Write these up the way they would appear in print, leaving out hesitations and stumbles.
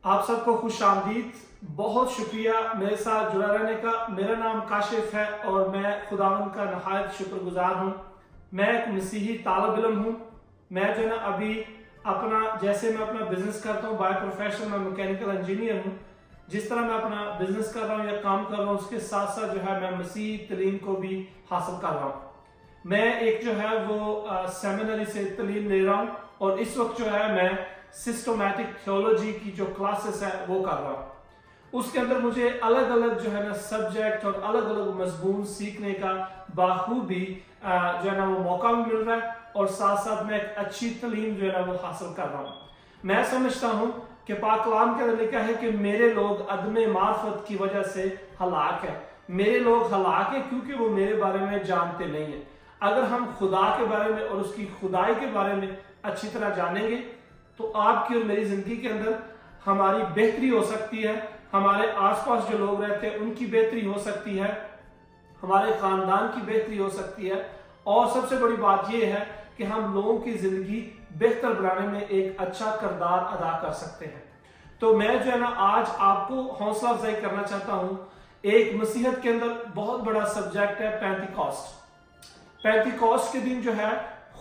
आप सबको खुश आमदीद। बहुत शुक्रिया मेरे साथ जुड़ा रहने का। मेरा नाम काशिफ है और मैं खुदावंद का नहायत शुक्रगुजार हूँ। मैं एक मसीही तालिब इल्म हूँ। मैं जो है ना अभी मैं अपना बिजनेस करता हूँ। बाय प्रोफेशन मैं मैकेनिकल इंजीनियर हूँ। जिस तरह मैं अपना बिजनेस कर रहा हूँ या काम कर रहा हूँ, उसके साथ साथ जो है मैं मसीही तलीम को भी हासिल कर रहा हूँ। मैं एक जो है वो सेमिनरी से तलीम ले रहा हूँ और इस वक्त जो है मैं सिस्टमैटिक थियोलॉजी की जो क्लासेस है वो कर रहा हूँ। उसके अंदर मुझे अलग अलग जो है ना सब्जेक्ट और अलग अलग मजमून सीखने का बाखूबी जो है ना वो मौका भी मिल रहा है और साथ साथ मैं एक अच्छी तलीम जो है ना वो हासिल कर रहा हूँ। मैं समझता हूँ कि पाक कलाम के अंदर लिखा है कि मेरे लोग अदम मार्फत की वजह से हलाक है। मेरे लोग हलाक है क्योंकि वो मेरे बारे में जानते नहीं है। अगर हम खुदा के बारे में और उसकी खुदाई के बारे में अच्छी तरह जानेंगे तो आपकी और मेरी जिंदगी के अंदर हमारी बेहतरी हो सकती है, हमारे आसपास जो लोग रहते हैं उनकी बेहतरी हो सकती है, हमारे खानदान की बेहतरी हो सकती है और सबसे बड़ी बात यह है कि हम लोगों की जिंदगी बेहतर बनाने में एक अच्छा किरदार अदा कर सकते हैं। तो मैं जो है ना आज आपको हौसला अफजाई करना चाहता हूं। एक मसीहत के अंदर बहुत बड़ा सब्जेक्ट है पेंटिकॉस्ट। पेंटिकॉस्ट के दिन जो है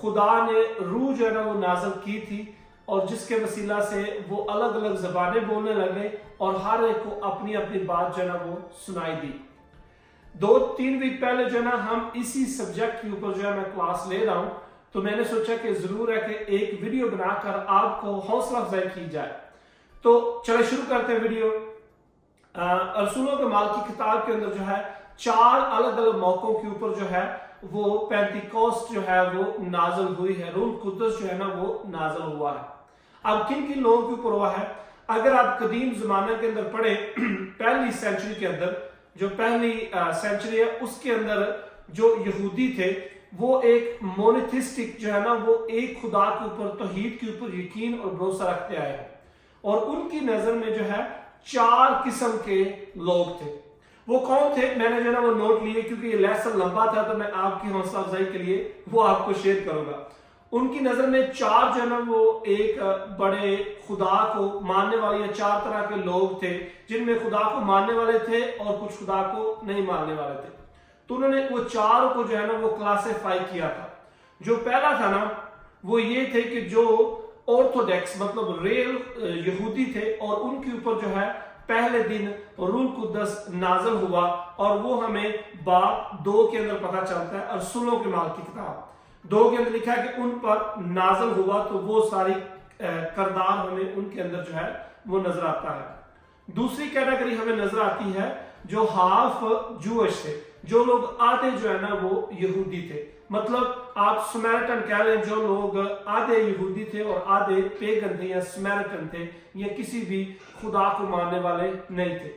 खुदा ने रूह जो है ना वो नाज़िल की थी और जिसके वसीला से वो अलग अलग ज़बानें बोलने लगे और हर एक को अपनी अपनी बात जो है ना वो सुनाई दी। 2-3 वीक पहले जो है ना हम इसी सब्जेक्ट के ऊपर जो है मैं क्लास ले रहा हूं, तो मैंने सोचा कि जरूर है कि एक वीडियो बनाकर आपको हौसला अफजाई की जाए। तो चलो शुरू करते हैं वीडियो। रसूलों के माल की किताब के अंदर जो है 4 अलग अलग मौकों के ऊपर जो है वो पेंटिकॉस्ट जो है वो नाज़िल हुई है। रूह कुद्दस जो है ना वो नाज़िल हुआ है। अब किन किन लोगों के ऊपर हुआ है? अगर आप कदीम जमाने के अंदर पढ़े पहली सेंचुरी के अंदर, जो पहली सेंचुरी है उसके अंदर जो यहूदी थे वो एक मोनोथिस्टिक जो है ना वो एक खुदा के ऊपर, तौहीद के ऊपर यकीन और भरोसा रखते आए हैं और उनकी नजर में जो है 4 किस्म के लोग थे। वो कौन थे? मैंने जो है ना वो नोट लिए क्योंकि ये लेसन लंबा था तो मैं आपकी हौसला अफजाई के लिए वो आपको शेयर करूंगा। उनकी नजर में 4 जो है ना वो एक बड़े खुदा को मानने वाले या 4 तरह के लोग थे जिनमें खुदा को मानने वाले थे और कुछ खुदा को नहीं मानने वाले थे। तो उन्होंने वो 4 को जो है ना वो क्लासिफाई किया था। जो पहला था ना वो ये थे कि जो ऑर्थोडॉक्स मतलब रियल यहूदी थे और उनके ऊपर जो है पहले दिन रूह कुद्दस नाज़िल हुआ और वो हमें बाब 2 के अंदर पता चलता है। रसूलों के माल की किताब 2 के अंदर लिखा है कि उन पर नाज़िल हुआ, तो वो सारी किरदार हमें उनके अंदर जो है वो नजर आता है। दूसरी कैटेगरी हमें नजर आती है जो हाफ जूइश थे, जो लोग आधे जो है ना वो यहूदी थे। मतलब आप समैरिटन कह लें, जो लोग आधे यहूदी थे और आधे पेगन थे या समैरिटन थे या किसी भी खुदा को मानने वाले नहीं थे।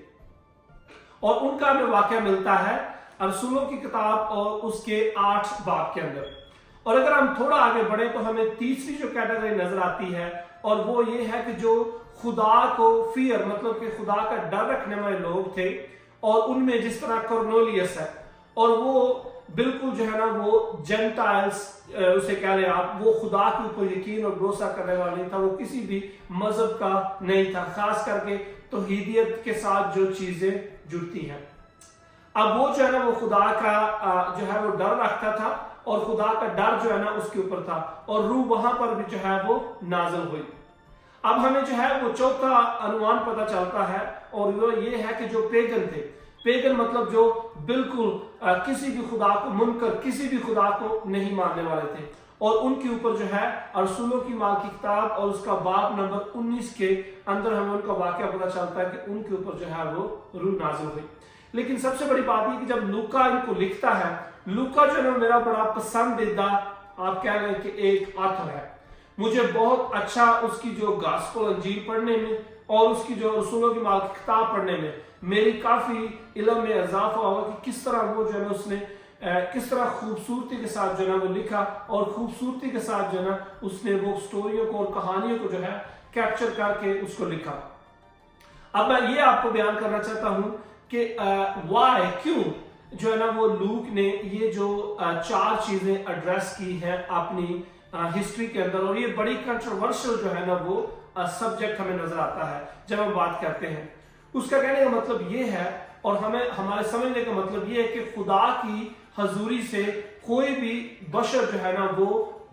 और उनका हमें वाकया मिलता है रसूलों की किताब और उसके 8 बाब के अंदर। और अगर हम थोड़ा आगे बढ़े तो हमें तीसरी जो कैटेगरी नजर आती है और वो ये है कि जो खुदा को फियर मतलब कि खुदा का डर रखने वाले लोग थे और उनमें जिस तरह कॉर्नेलियस है और वो बिल्कुल जो है ना वो जेंटाइल्स उसे कह रहे आप, वो खुदा के ऊपर यकीन और भरोसा करने वाला नहीं था, वो किसी भी मजहब का नहीं था, खास करके तौहीदियत के साथ जो चीजें जुड़ती हैं। अब वो जो है ना वो खुदा का जो है वो डर रखता था और खुदा का डर जो है ना उसके ऊपर था और रूह वहां पर भी जो है वो नाज़िल हुई। अब हमें जो है वो चौथा अनुमान पता चलता है और वो ये है कि जो पेगन थे, पेगन मतलब जो बिल्कुल किसी भी खुदा को मुनकर, किसी भी खुदा को नहीं मानने वाले थे और उनके ऊपर जो है रसूलों की माल की किताब और उसका बाब नंबर 19 के अंदर हमें उनका वाकया पता चलता है कि उनके ऊपर जो है वो रूह नाज़िल हुई। लेकिन सबसे बड़ी बात ये कि जब लूका इनको लिखता है, लूका जो है ना मेरा बड़ा पसंदीदा आप कह लें कि एक ऑथर है। मुझे बहुत अच्छा उसकी जो गॉस्पेल अंजील पढ़ने में और उसकी जो रसूलों की माल की किताब पढ़ने में मेरी काफी इल्म में इजाफा हुआ कि किस तरह वो जो है ना उसने किस तरह खूबसूरती के साथ जो है ना वो लिखा और खूबसूरती के साथ जो है ना उसने वो स्टोरियों को और कहानियों को जो है कैप्चर करके उसको लिखा। अब मैं ये आपको बयान करना चाहता हूं कि वाई क्यों जो है ना वो लूक ने ये जो 4 चीजें एड्रेस की हैं अपनी हिस्ट्री के अंदर और ये बड़ी कंट्रोवर्शियल जो है ना वो सब्जेक्ट हमें नजर आता है जब हम बात करते हैं। उसका कहने का मतलब ये है और हमें हमारे समझने का मतलब ये है कि खुदा की हजूरी से कोई भी बशर जो है ना वो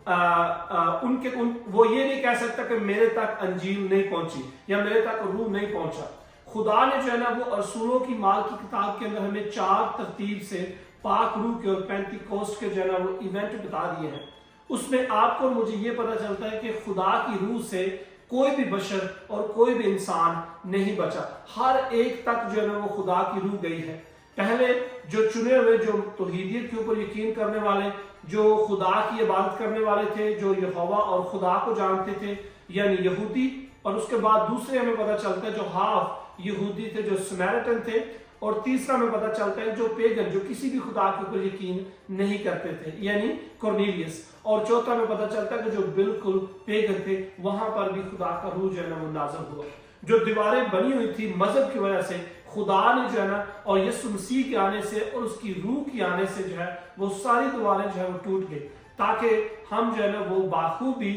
वो ये नहीं कह सकता कि मेरे तक अंजील नहीं पहुंची या मेरे तक रूह नहीं पहुंचा। खुदा ने जो है ना वो रसूलों की माल की किताब के अंदर हमें 4 तरतीब से पाक रूह के और पेंटिकोस्ट के जो है ना वो इवेंट बता दिए हैं। उसमें आपको और मुझे ये पता चलता है कि खुदा की रूह से कोई भी बशर और कोई भी इंसान नहीं बचा, हर एक तक जो है ना वो खुदा की रूह गई है। पहले जो चुने हुए, जो तौहीदियत के ऊपर यकीन करने वाले, जो खुदा की इबादत करने वाले थे, जो यहोवा और खुदा को जानते थे, यानी यहूदी, और उसके बाद दूसरे हमें पता चलता है जो हाफ यहूदी थे, जो समैरिटन थे, और तीसरा हमें पता चलता है जो पेगन, जो किसी भी खुदा के ऊपर यकीन नहीं करते थे, यानी कॉर्नेलियस, और चौथा हमें पता चलता है कि जो बिल्कुल पेगन थे वहां पर भी खुदा का रूह जो है ना वो नाज़िल हुआ। जो दीवारें बनी हुई थी मजहब की वजह से, खुदा ने जो है ना और यीशु मसीह के आने से और उसकी रूह के आने से जो है वो सारी दीवारें जो है वो टूट गई, ताकि हम जो है ना वो बाखूबी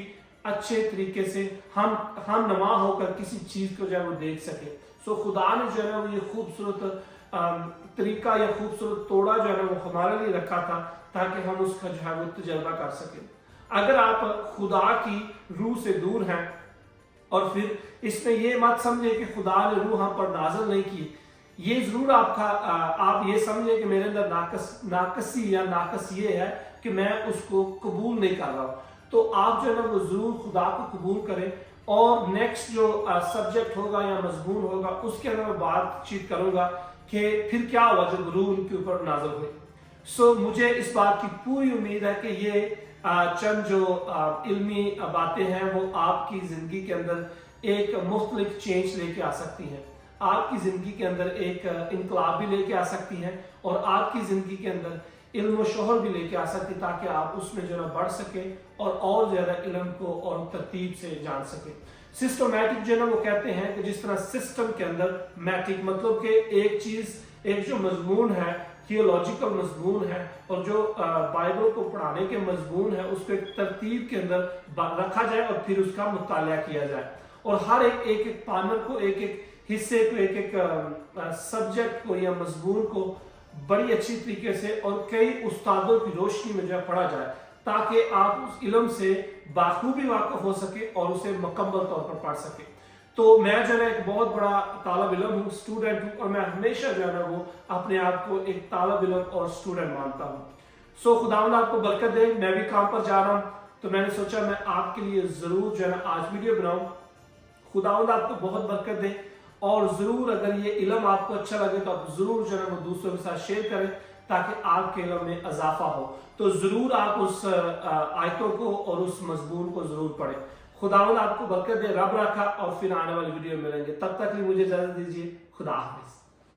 अच्छे तरीके से हम नमा होकर किसी चीज को जो है वो देख सके। सो खुदा ने जो है ना वो ये खूबसूरत तरीका या खूबसूरत तोड़ा जो है ना वो हमारे लिए रखा था ताकि हम उसका जो है वो तजर्बा कर सकें। अगर आप खुदा की रूह से दूर हैं और फिर इसमें ये मत समझे कि खुदा ने रूह हम पर नाज़िल नहीं की, ये जरूर आप ये समझे कि मेरे अंदर नाकसी या नाकस ये है कि मैं उसको कबूल नहीं कर रहा हूँ, तो आप जो है ना वो जरूर खुदा को कबूल करें। और नेक्स्ट जो सब्जेक्ट होगा या मजमून होगा उसके अंदर मैं बातचीत करूंगा कि फिर क्या हुआ जब रूह उनके ऊपर नाज़िल हुई। सो मुझे इस बात की पूरी उम्मीद है कि ये चंद जो इल्मी बातें हैं वो आपकी जिंदगी के अंदर एक मुख्तलिफ चेंज लेके आ सकती हैं, आपकी जिंदगी के अंदर एक इनकलाब भी लेके आ सकती हैं और आपकी जिंदगी के अंदर इल्म शोहर भी लेके आ सकती, ताकि आप उसमें जो है बढ़ सके और ज्यादा इल्म को और तरतीब से जान सके। सिस्टमैटिक जो है ना वो कहते हैं कि जिस तरह सिस्टम के अंदर मैटिक मतलब कि एक चीज, एक जो मजमून है, थियोलॉजिकल मजमून है और जो बाइबल को पढ़ाने के मजमून है उसको एक तरतीब के अंदर रखा जाए और फिर उसका मुताला किया जाए, और हर एक पानर को, एक हिस्से को, एक सब्जेक्ट को या मजमून को बड़ी अच्छी तरीके से और कई उस्तादों की रोशनी में जो है पढ़ा जाए, ताकि आप उस इल्म से बाखूबी वाकिफ हो सके और उसे मुकम्मल तौर पर पढ़ सके। तो मैं जो है एक बहुत बड़ा तालिब इल्म हूँ, स्टूडेंट हूँ, और मैं हमेशा जो है ना वो अपने आप को एक तालिब इल्म और स्टूडेंट मानता हूँ। सो खुदावंद आपको बरकत दे। मैं भी काम पर जा रहा हूँ तो मैंने सोचा मैं आपके लिए जरूर जो है ना आज वीडियो बनाऊं। खुदावंद आपको बहुत बरकत दे, और जरूर अगर ये इल्म आपको अच्छा लगे तो आप जरूर जो है वो दूसरों के साथ शेयर करें ताकि आपके इल्म में इजाफा हो। तो जरूर आप उस आयतों को और उस मजमून को जरूर पढ़ें। खुदावंद आपको बरकत दे, रब रखा, और फिर आने वाली वीडियो में मिलेंगे। तब तक मुझे इजाजत दीजिए। खुदा हाफिज।